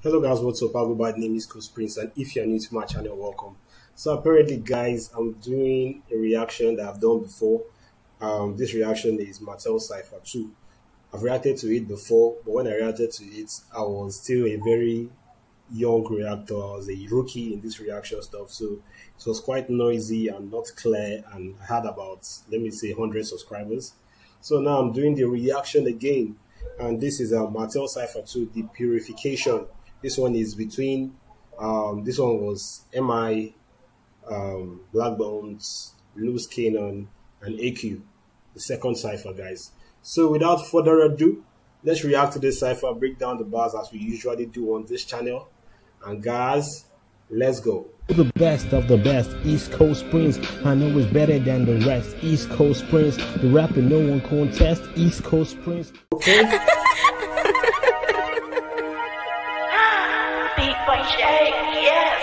Hello guys, what's up? My name is Coach Prince, and if you're new to my channel, welcome. So apparently guys, I'm doing a reaction that I've done before. This reaction is MARTEL CYPHER 2. I've reacted to it before, but when I reacted to it, I was still a very young reactor. I was a rookie in this reaction stuff, so it was quite noisy and not clear, and I had about, let me say, 100 subscribers. So now I'm doing the reaction again, and this is MARTEL CYPHER 2, the purification. This one is between, this one was MI, Blaqbonez, Kaynon and AQ, the second cipher, guys. So without further ado, let's react to this cipher, break down the bars as we usually do on this channel. And guys, let's go. The best of the best, East Coast Prince. I know it's better than the rest. East Coast Prince, the rapper no one contest. East Coast Prince. Okay.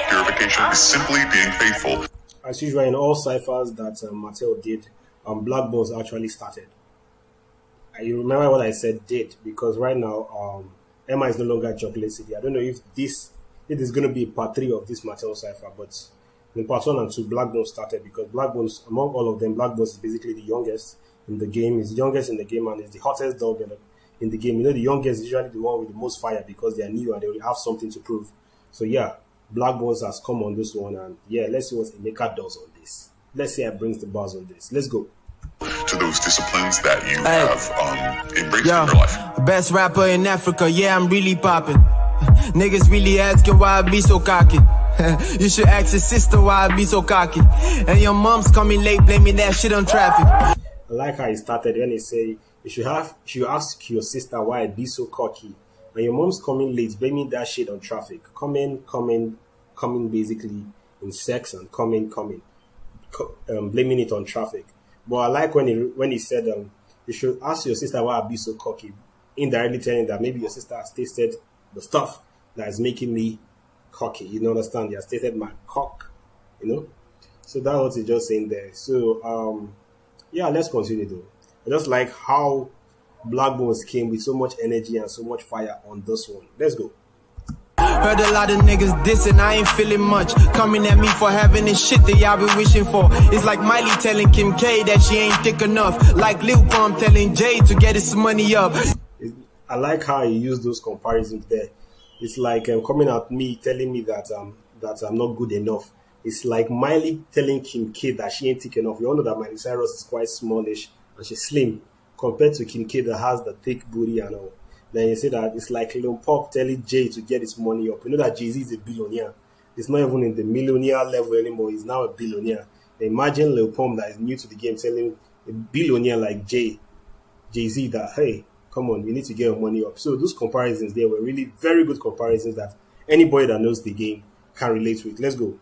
Purification is simply being faithful. As usual, in all ciphers that MARTEL did, Blaqbonez actually started. You remember what I said did, because right now Emma is no longer Chocolate City. I don't know if it is going to be part 3 of this MARTEL cipher, but in part 1 and 2, Blaqbonez started, because Blaqbonez, among all of them, Blaqbonez is basically the youngest in the game. He's the youngest in the game and is the hottest dog in the game. You know, the youngest is usually the one with the most fire because they are new and they will have something to prove. So yeah, Blaqbonez has come on this one, and yeah, let's see what Emeka does on this. Let's see how it brings the bars on this. Let's go. To those disciplines that you have embraced in your life. Best rapper in Africa, yeah, I'm really popping. Niggas really asking why I be so cocky. You should ask your sister why I be so cocky. And your mom's coming late, blaming that shit on traffic. I like how he started when he say you should ask your sister why I be so cocky. And your mom's coming late, blaming that shit on traffic. Coming basically in sex, and coming, blaming it on traffic. But I like when he said you should ask your sister why I be so cocky, indirectly telling that maybe your sister has tasted the stuff that is making me cocky. You understand? He has tasted my cock, you know? So that's what he's just saying there. So yeah, let's continue though. I just like how Blaqbonez came with so much energy and so much fire on this one. Let's go. Heard a lot of niggas dissing, I ain't feeling much. Coming at me for having this shit that y'all been wishing for. It's like Miley telling Kim K that she ain't thick enough. Like Lil Pump telling Jay to get his money up. I like how he used those comparisons there. It's like coming at me, telling me that I'm not good enough. It's like Miley telling Kim K that she ain't thick enough. You all know that Miley Cyrus is quite smallish and she's slim compared to Kim K that has the thick booty and all. Then you say that it's like Lil Pump telling Jay to get his money up. You know that Jay-Z is a billionaire. It's not even in the millionaire level anymore. He's now a billionaire. Imagine Lil Pump that is new to the game telling a billionaire like Jay-Z that, hey, come on, we need to get your money up. So those comparisons there were really very good comparisons that anybody that knows the game can relate with. Let's go.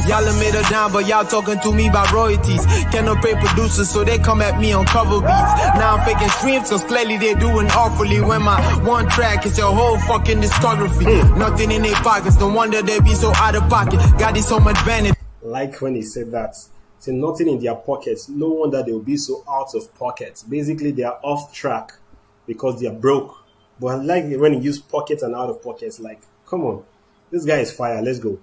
Y'all made her down, but y'all talking to me about royalties. Cannot pay producers, so they come at me on cover beats. Now I'm faking streams, cause clearly they're doing awfully. When my one track is your whole fucking discography. Nothing in their pockets, no wonder they be so out of pocket. Got this so much vanity. Like when he said that, say nothing in their pockets, no wonder they will be so out of pocket. Basically, they are off track because they are broke. But I like when he used pockets and out of pockets, like, come on, this guy is fire, let's go.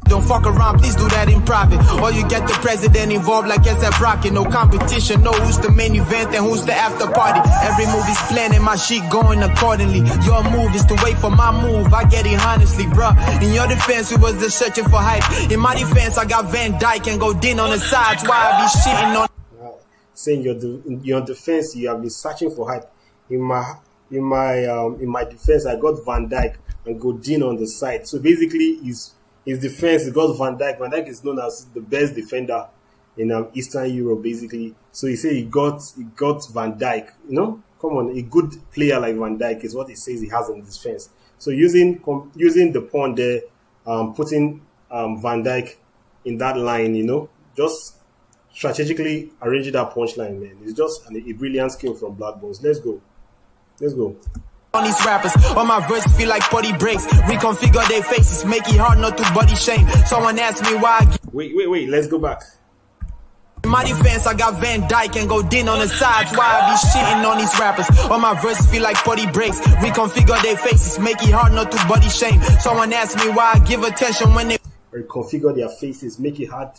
Don't fuck around, please do that in private. Or you get the president involved like S.F. Rocket. No competition, no who's the main event and who's the after party. Every move is planned and my shit going accordingly. Your move is to wait for my move, I get it honestly, bruh. In your defense, we was just searching for hype. In my defense, I got Van Dyke and Godin on the sides. Why I be shitting on... Saying in your defense, you have been searching for hype. In my defense, I got Van Dyke and Godin on the side. So basically, his defense, he got Van Dyke. Van Dyke is known as the best defender in Eastern Europe, basically. So he said he got Van Dyke. You know, come on, a good player like Van Dyke is what he says he has in his defense. So using the pawn there, putting Van Dyke in that line, you know, just strategically arranging that punchline, man. It's just a brilliant skill from Blaqbonez. Let's go. Let's go. On these rappers, all my verses feel like body breaks. Reconfigure their faces, make it hard not to body shame. Someone asked me why I Wait, let's go back. In my defense, I got Van Dyke and Godin on the sides. Why I be shitting on these rappers? All my verses feel like body breaks. Reconfigure their faces, make it hard not to body shame. Someone asked me why I give attention when they reconfigure their faces, make it hard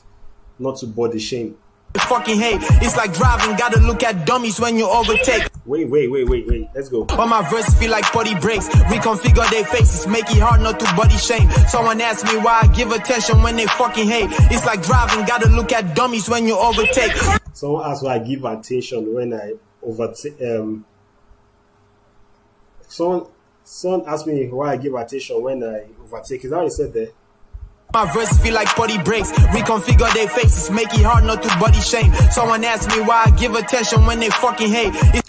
not to body shame. Fucking hate. It's like driving, gotta look at dummies when you overtake. Wait. Let's go. All my verses feel like body breaks. Reconfigure their faces, make it hard not to body shame. Someone asked me why I give attention when they fucking hate. It's like driving, gotta look at dummies when you overtake. Someone asked why I give attention when I overtake. Someone asked me why I give attention when I overtake. Is that what you said there? My verses feel like body breaks. Reconfigure their faces, make it hard not to body shame. Someone asked me why I give attention when they fucking hate.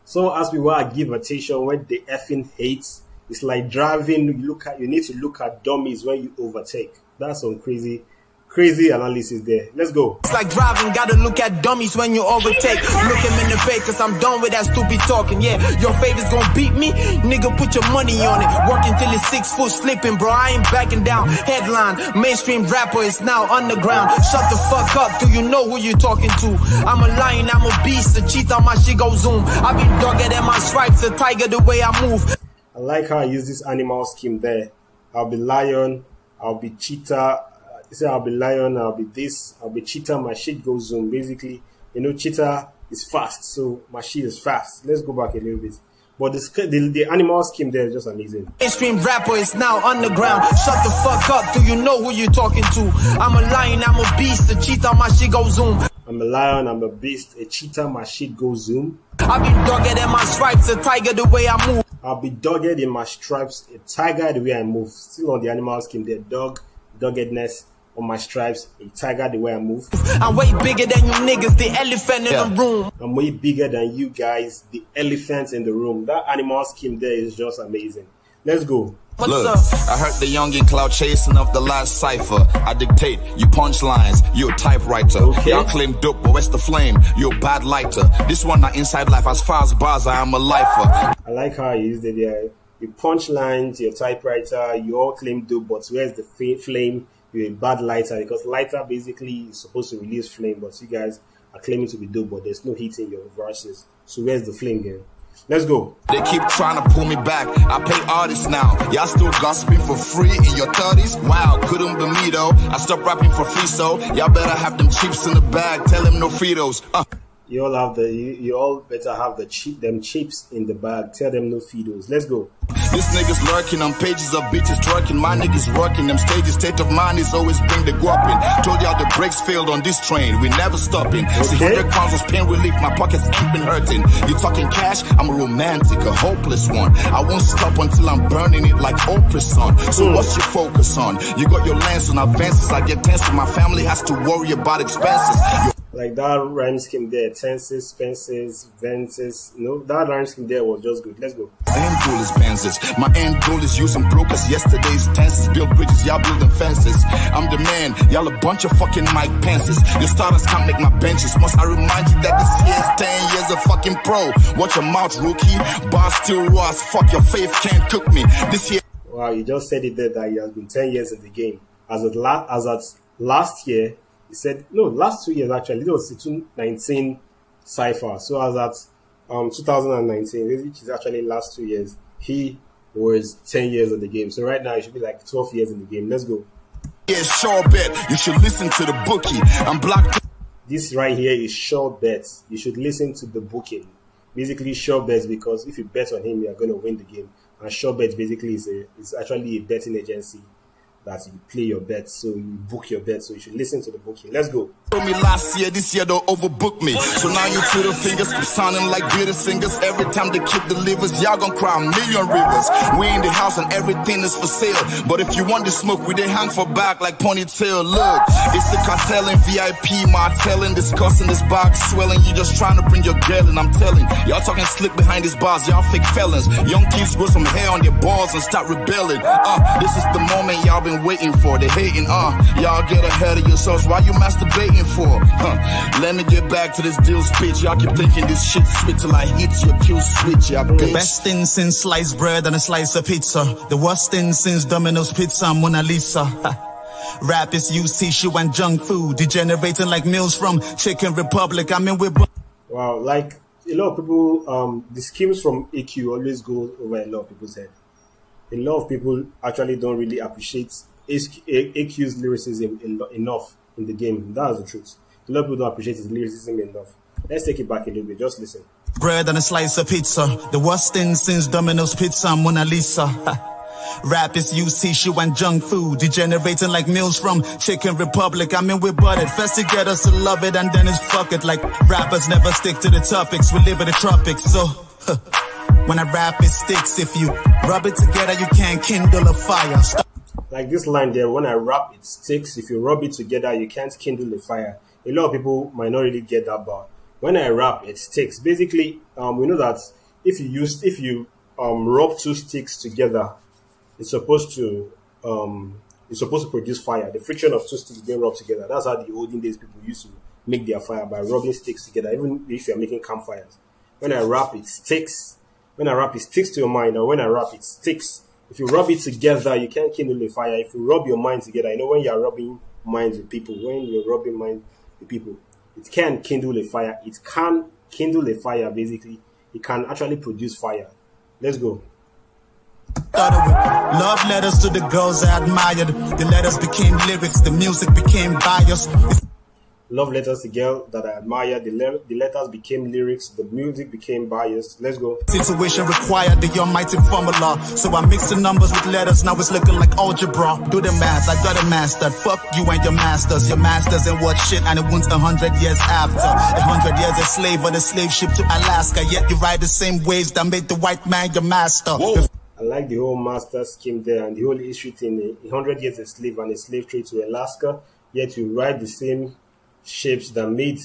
Someone asked me why I give attention when they effing hate. It's like driving. You need to look at dummies when you overtake. That's some crazy analysis there. Let's go. It's like driving, gotta look at dummies when you overtake. Look him in the face, cause I'm done with that stupid talking. Yeah, your favor's gonna beat me? Nigga, put your money on it. Working till it's 6 foot slipping, bro. I ain't backing down. Headline, mainstream rapper is now underground. Shut the fuck up, do you know who you talking to? I'm a lion, I'm a beast, a cheetah, my shit go zoom. I be dogged at my stripes, a tiger the way I move. I like how I use this animal scheme there. I'll be lion, I'll be cheetah. Say I'll be lion, I'll be this, I'll be cheetah, my shit goes zoom. Basically, you know, cheetah is fast, so my shit is fast. Let's go back a little bit. But the animal scheme there is just amazing. Mainstream rapper is now underground. Shut the fuck up, do you know who you talking to? I'm a lion, I'm a beast, a cheetah, my shit goes zoom. I'm a lion, I'm a beast, a cheetah, my shit goes zoom. I'll be dogged in my stripes, a tiger the way I move. I'll be dogged in my stripes, a tiger the way I move. Still on the animal scheme there, doggedness. On my stripes, a tiger the way I move. I'm way bigger than you niggas, the elephant in the room. I'm way bigger than you guys, the elephant in the room. That animal scheme there is just amazing. Let's go. Look, I heard the youngin' cloud chasing of the last cipher. I dictate, you punch lines, you a typewriter. Okay. Y'all claim dope, but where's the flame? You a bad lighter. This one not inside life, as far as bars, I am a lifer. I like how you used it there. You punch lines, your typewriter, you all claim dope, but where's the flame? You're a bad lighter, because lighter basically is supposed to release flame, but you guys are claiming to be dope, but there's no heat in your verses. So where's the flame then? Let's go. They keep trying to pull me back. I pay artists now. Y'all still gossiping for free in your 30s? Wow, couldn't be me though. I stopped rapping for free, so y'all better have them chips in the bag. Tell them no Fritos. You all better have them chips in the bag. Tell them no Fidos. Let's go. This niggas lurking on pages of bitches twerking. My niggas working them stages. State of mind is always bring the guap in. Told y'all the brakes failed on this train. We never stopping. Okay. 600 pounds was pain relief. My pockets ain't been hurting. You talking cash? I'm a romantic, a hopeless one. I won't stop until I'm burning it like Oprah's son. So what's your focus on? You got your lens on advances. I get tense. My family has to worry about expenses. Like that rhyme scheme there, tenses, spences, vences. No, that rhyme scheme there was just good. Let's go. End goal is Benzes. My end goal is using brokers. Yesterday's tenses. Build bridges, y'all building fences. I'm the man, y'all a bunch of fucking Mike Pences. Your starters can't make my benches. Must I remind you that this year's 10 years of fucking pro? Watch your mouth, rookie. Bar still raw as fuck. Your faith can't cook me. This year. Wow, you just said it there that he has been 10 years in the game. As at last year. He said, no, last 2 years actually. It was the 2019 Cypher. So as at 2019, which is actually last 2 years, he was 10 years in the game. So right now, it should be like 12 years in the game. Let's go. Yeah, sure bet. You should listen to the bookie. I'm blocked. This right here is sure bets. You should listen to the booking. Basically, sure bets, because if you bet on him, you are going to win the game. And sure bets basically is actually a betting agency that you play your bets, so you book your bets, so you should listen to the booking. Let's go. Told me last year, this year don't overbook me. So now you to the fingers keep sounding like bitter singers. Every time the kid delivers, y'all gonna cry a million rivers. We in the house and everything is for sale. But if you want the smoke, we they hang for back like ponytail. Look, it's the cartel and VIP, Martel and discussing this box swelling. You just trying to bring your girl, and I'm telling y'all talking slick behind these bars. Y'all fake felons. Young kids grow some hair on their balls and start rebelling. This is the moment y'all been waiting for. They hating, y'all get ahead of yourselves. Why you masturbating for? Let me get back to this deal speech. Y'all keep thinking this shit sweet till I hit your kill switch. Y'all the best thing since sliced bread and a slice of pizza. The worst thing since Domino's Pizza and Mona Lisa. Rappers use tissue and junk food, degenerating like meals from Chicken Republic. I mean, we're... Wow, like a lot of people, the schemes from AQ always go over a lot of people's head. A lot of people actually don't really appreciate AQ's lyricism enough in the game. That's the truth. A lot of people don't appreciate his lyricism enough. Let's take it back a little bit. Just listen. Bread and a slice of pizza. The worst thing since Domino's Pizza, Mona Lisa. Rappers use tissue and junk food, degenerating like meals from Chicken Republic. I mean, we're butted. First to get us to love it, and then it's fuck it. Like rappers never stick to the topics. We live in the tropics, so when I rap, it sticks. If you rub it together, you can't kindle a fire. Like this line there, when I rap, it sticks. If you rub it together, you can't kindle a fire. A lot of people might not really get that bar. When I rap, it sticks. Basically, we know that if you rub two sticks together, it's supposed to produce fire. The friction of two sticks being rubbed together. That's how the olden days people used to make their fire, by rubbing sticks together. Even if you are making campfires. When I rap, it sticks. When I rap, it sticks to your mind. And when I rap, it sticks. If you rub it together, you can't kindle a fire. If you rub your mind together, you know, when you are rubbing minds with people, when you're rubbing minds with people, it can kindle a fire. It can kindle a fire, basically. It can actually produce fire. Let's go. Love letters to the girls I admired. The letters became lyrics, the music became bias. Love letters to girl that I admire. The letters became lyrics. The music became biased. Let's go. Situation required the almighty formula. So I mixed the numbers with letters. Now it's looking like algebra. Do the math. I got a master. Fuck you and your masters. Your masters and what shit. And it wants 100 years after. 100 years a slave on a slave ship to Alaska. Yet you ride the same waves that made the white man your master. Whoa. I like the whole master scheme there and the whole issue thing. 100 years a slave and a slave trade to Alaska. Yet you ride the same shapes that made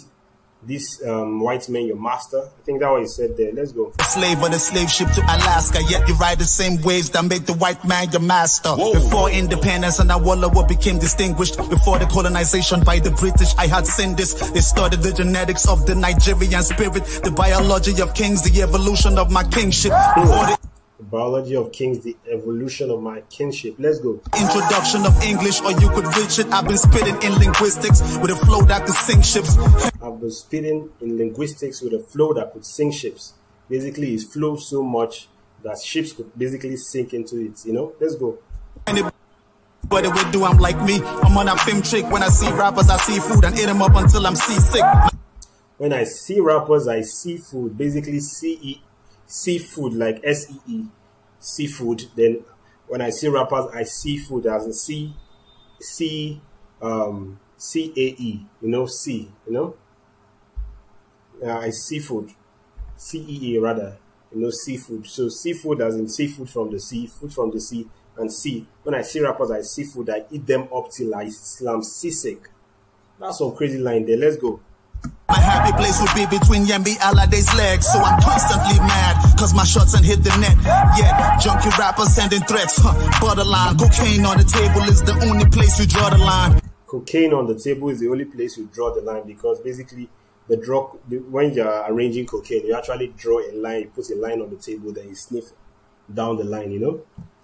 this white man your master. I think that's what he said there. Let's go. Slave on a slave ship to Alaska, yet you ride the same waves that made the white man your master. Whoa. Before independence and Awolowo became distinguished, before the colonization by the British, I had seen this. They studied the genetics of the Nigerian spirit, the biology of kings, the evolution of my kingship. Before the biology of kings, the evolution of my kinship. Let's go. Introduction of English, or you could reach it. I've been spitting in linguistics with a flow that could sink ships. I've been spitting in linguistics with a flow that could sink ships. Basically, it flows so much that ships could basically sink into it. You know, let's go. But it would do, I'm like me. I'm on a film trick. When I see rappers, I see food and eat them up until I'm seasick. When I see rappers, I see food. Basically, seafood, like S-E-E, seafood. Then when I see rappers, I see food as in C-A-E, you know, C, you know. I see food, C-E-E rather, you know, seafood. So seafood as in seafood from the sea, food from the sea, and sea. When I see rappers, I see food, I eat them up till I'm seasick. That's some crazy line there. Let's go. My happy place would be between Yembi Alade's legs. So I'm constantly mad, cause my shots and hit the net. Yeah, junkie rappers sending threats. Borderline, cocaine on the table is the only place you draw the line. Cocaine on the table is the only place you draw the line, because basically when you're arranging cocaine, you actually draw a line, you put a line on the table, then you sniff down the line, you know?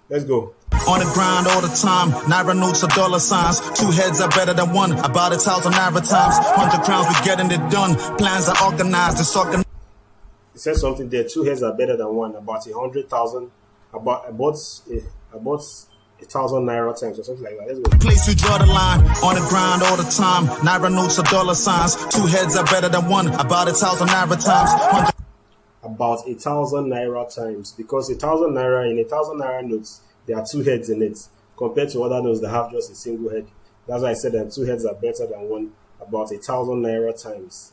Let's go. On the grind all the time, Naira notes are dollar signs. 2 heads are better than one, about 1,000 Naira times. 100 crowns, we getting it done. Plans are organized, it's organized. It says something there, 2 heads are better than one, about 100,000, about 1,000 Naira times or something like that. Let's go. Place you draw the line, on the grind all the time. Naira notes are dollar signs. 2 heads are better than one, about 1,000 Naira times. About 1,000 Naira times, because 1,000 Naira, in 1,000 Naira notes, there are 2 heads in it, compared to other notes that have just a single head. That's why I said that 2 heads are better than one, about 1,000 Naira times.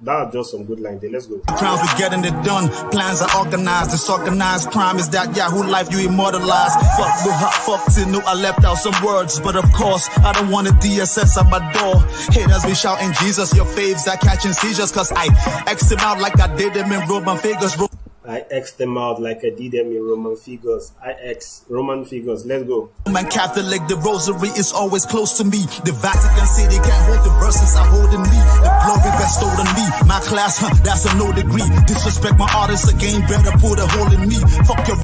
That's just some good line there. Let's go. Crowns, we getting it done. Plans are organized. Disorganized crime is that Yahoo life you immortalized. Fuck the hot fuck till knew I left out some words, but of course I don't want a DSS at my door. Haters be shouting Jesus, your faves are catching seizures, cause I X'd them out like I did them in Roman figures. I X them out like I did them in Roman figures. I X Roman figures. Let's go. Man, Catholic, the rosary is always close to me. The Vatican City can't hold the verses I hold in me. The glory bestowed on me. My class, that's a no degree. Disrespect my artists again, better put a hole in me. Fuck your.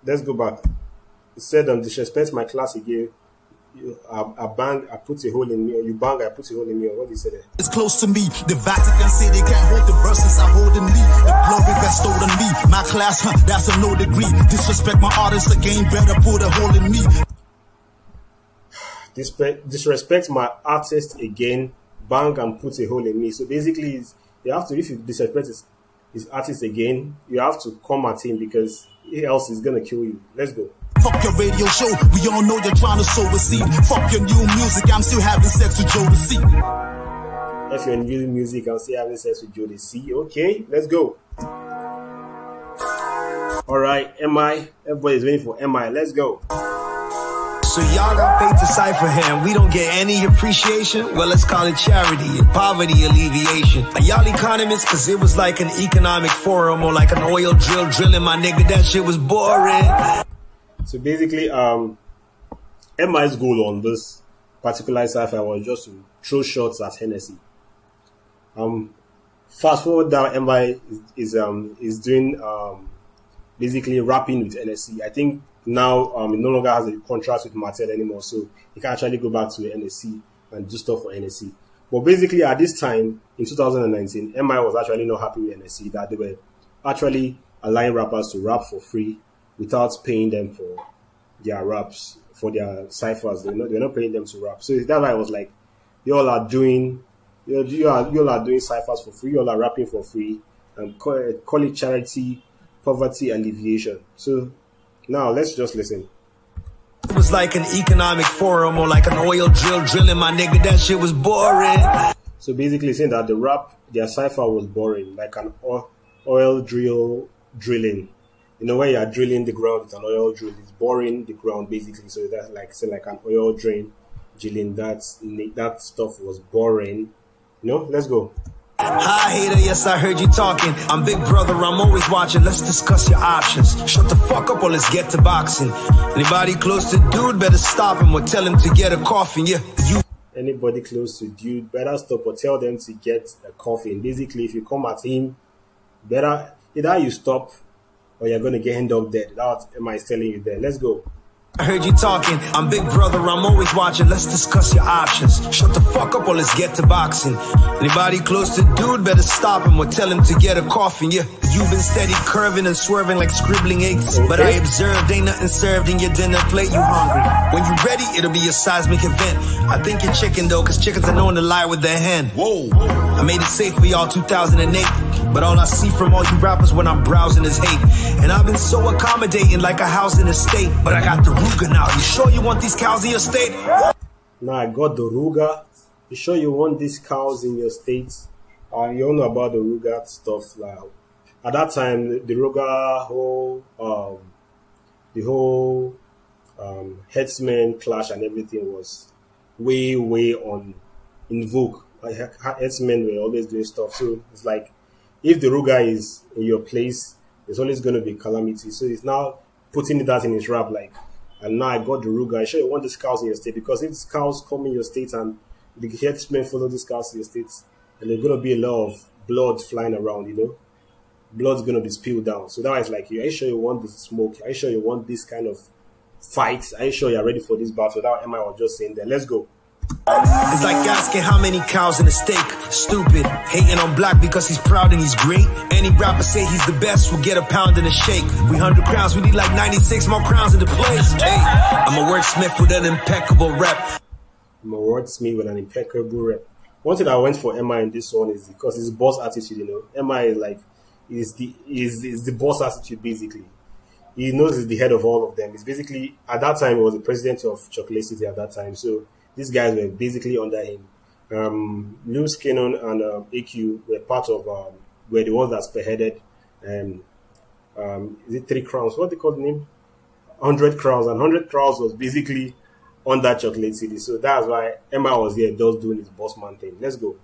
Let's go back. said, disrespect my class again. I bang, I put a hole in me, or you bang, I put a hole in me, or what did you say there? It's close to me. The Vatican say they can't hold the verses I hold in me. The glory bestowed on me. My class, that's a no degree. Disrespect my artists again, better put a hole in me. Disrespect my artist again, bang and put a hole in me. So basically, you have to, if you disrespect his artist again, you have to come at him because else he's gonna kill you. Let's go. Fuck your radio show, we all know you're trying to sow a seed. Fuck your new music, I'm still having sex with Joe to see. If you're new music, I'm still having sex with Joe to see. Okay, let's go. Alright, MI, everybody's waiting for MI, let's go. So y'all got paid to cypher him. We don't get any appreciation. Well, let's call it charity and poverty alleviation. Are y'all economists? Cause it was like an economic forum or like an oil drill drilling. My nigga, that shit was boring. So basically, MI's goal on this particular cypher was just to throw shots at Hennessy. Fast forward down, MI is doing basically rapping with NSC. I think now he no longer has a contract with Martel anymore, so he can actually go back to the NSC and do stuff for NSC. But basically, at this time in 2019, MI was actually not happy with NSC that they were actually allowing rappers to rap for free without paying them for their raps, for their ciphers. They're not paying them to rap. So that's why I was like, you all are doing ciphers for free, you all are rapping for free, and call it charity, poverty alleviation. So now let's just listen. It was like an economic forum or like an oil drill drilling. My nigga, that shit was boring. So basically saying that their cipher was boring, like an oil drill drilling. You know, when you are drilling the ground with an oil drill, it's boring the ground basically. So that's like, say, like an oil drain drilling. That stuff was boring. You know, let's go. Hi hater, yes I heard you talking. I'm big brother, I'm always watching. Let's discuss your options. Shut the fuck up or let's get to boxing. Anybody close to dude, better stop him or tell him to get a coffin. Yeah, you. Anybody close to dude, better stop or tell them to get a coffin. Basically, if you come at him, better either you stop or you're gonna get end up dead. That's what MI is telling you there. Let's go. I heard you talking. I'm big brother, I'm always watching. Let's discuss your options. Shut the fuck up or let's get to boxing. Anybody close to dude, better stop him or tell him to get a coffin. Yeah, you've been steady curving and swerving like scribbling eggs. Okay. But I observed ain't nothing served in your dinner plate. You hungry. When you ready, it'll be a seismic event. I think you're chicken though, cause chickens are known to lie with their hen. Whoa. I made it safe for y'all 2008. But all I see from all you rappers when I'm browsing is hate. And I've been so accommodating like a house in a state. But I got the Ruger now. You sure you want these cows in your state? Now I got the Ruger. You sure you want these cows in your state? You all know about the Ruger stuff. Like, at that time, the Ruger whole headsman clash and everything was way in vogue. Like headsmen were always doing stuff. So it's like, if the Ruger is in your place, there's always going to be calamity. So he's now putting that in his rap, like, and now I got the Ruger. I sure you want these cows in your state, because if these cows come in your state and the headsmen follow these cows in your state, and there's going to be a lot of blood flying around, you know, blood's going to be spilled down. So that was like, are you sure you want this smoke? Are you sure you want this kind of fight? Are you sure you're ready for this battle? That MI was just saying that. Let's go. It's like asking how many cows in a steak. Stupid. Hating on Black because he's proud and he's great. Any rapper say he's the best will get a pound and a shake. We 100 crowns, we need like 96 more crowns in the place. Hey, I'm a wordsmith with an impeccable rep. I'm a wordsmith with an impeccable rep. One thing I went for MI in this one is because it's boss attitude, you know. MI is like, is the boss attitude basically. He knows he's the head of all of them. It's basically, at that time, he was the president of Chocolate City at that time. So these guys were basically under him. Kaynon and AQ were part of, were the ones that spearheaded, is it 3 crowns? What they call the name? 100 crowns. And 100 crowns was basically under Chocolate City. So that's why MI was here just doing his boss man thing. Let's go.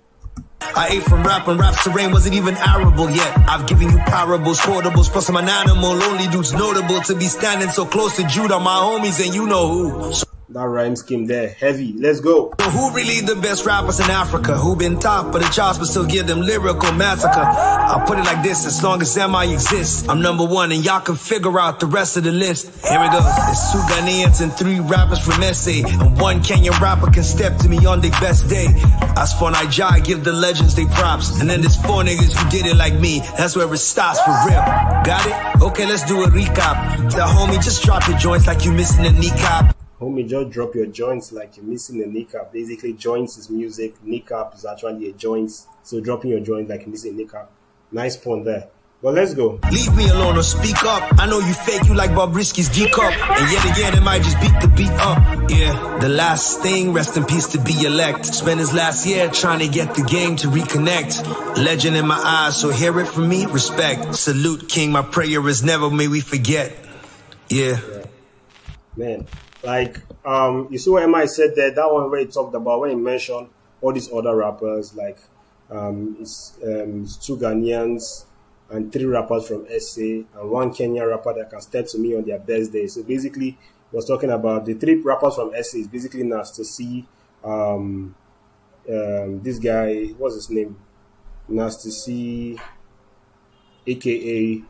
I ate from rap and rap's terrain wasn't even arable yet. I've given you parables, quotables, plus I'm an animal. Only dude's notable to be standing so close to Jude on my homies, and you know who. That rhyme scheme there, heavy. Let's go. Who really the best rappers in Africa? Who been top of the charts but still give them lyrical massacre? I'll put it like this, as long as MI exists, I'm #1 and y'all can figure out the rest of the list. Here it goes. There's 2 Ghanaians and 3 rappers from SA, and 1 Kenyan rapper can step to me on their best day. As for Nigeria, I give the legends they props, and then there's 4 niggas who did it like me. That's where it starts for real. Got it? Okay, let's do a recap. Tell homie, just drop your joints like you missing a kneecap. Homie, just drop your joints like you're missing a kneecap. Basically, joints is music. Kneecap is actually a joint. So dropping your joint like you're missing a kneecap. Nice pun there. But let's go. Leave me alone or speak up. I know you fake, you like Bobrisky's D-cup. And yet again, it might just beat the beat up. Yeah, the last thing, rest in peace to be elect. Spent his last year trying to get the game to reconnect. Legend in my eyes, so hear it from me, respect. Salute, king, my prayer is never may we forget. Yeah. Man. Like, you see what MI said there, that one where he talked about, when he mentioned all these other rappers, like, it's 2 Ghanaians and 3 rappers from SA and 1 Kenyan rapper that can step to me on their best day. So basically, he was talking about the 3 rappers from SA is basically Nasty C, this guy, what's his name? Nasty C, AKA,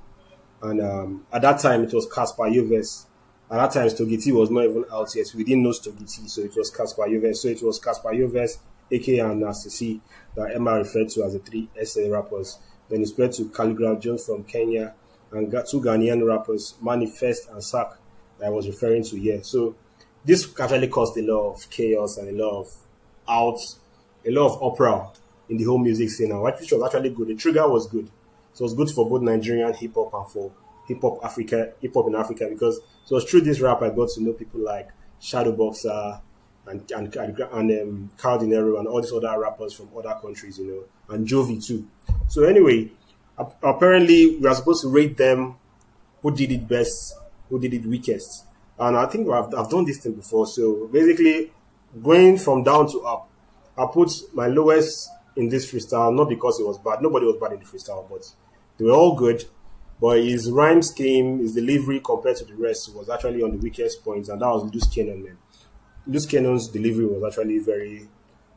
and at that time it was Caspar Yoves. At that time, Stogiti was not even out yet. We didn't know Stogiti, so it was Caspar Yoves. So it was Caspar Yoves, aka and Nasty C, that Emma referred to as the 3 SA rappers. Then it spread to Calligraph Jones from Kenya, and got 2 Ghanaian rappers, Manifest and Sak, that I was referring to here. So this actually caused a lot of chaos and a lot of uproar in the whole music scene, which was actually good. The trigger was good. So it was good for both Nigerian hip hop and for hip hop in Africa, because it was through this rap I got to know people like Shadowboxer and Carl Dinero and all these other rappers from other countries, you know, and Jovi too. So anyway, apparently we are supposed to rate them who did it best, who did it weakest, and I think I've done this thing before. So basically, going from down to up, I put my lowest in this freestyle, not because it was bad. Nobody was bad in the freestyle, but they were all good. But his rhyme scheme, his delivery compared to the rest was actually on the weakest points, and that was Loose Kaynon, man. Loose Kaynon's delivery was actually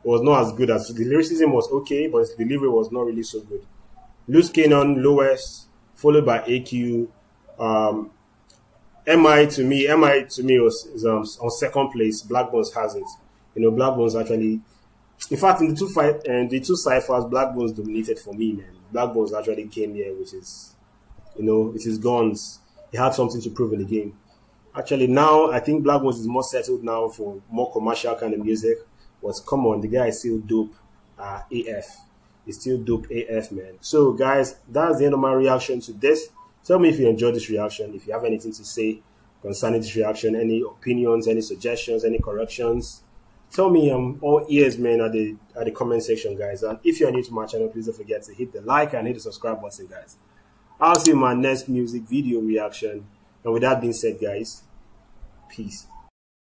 was not as good as the lyricism was okay, but his delivery was not really so good. Loose Kaynon lowest, followed by AQ. MI to me is on second place. Blaqbonez has it. You know, Blaqbonez actually, in fact, in the two ciphers, Blaqbonez dominated for me, man. Blaqbonez actually came here, which is, you know, with his guns, he had something to prove in the game. Actually, now, I think Blaqbonez is more settled now for more commercial kind of music. But come on, the guy is still dope AF. He's still dope AF, man. So, guys, that's the end of my reaction to this. Tell me if you enjoyed this reaction, if you have anything to say concerning this reaction, any opinions, any suggestions, any corrections. Tell me, I'm all ears, man, at the comment section, guys. And if you're new to my channel, please don't forget to hit the like and hit the subscribe button, guys. I'll see you in my next music video reaction. And with that being said, guys, peace.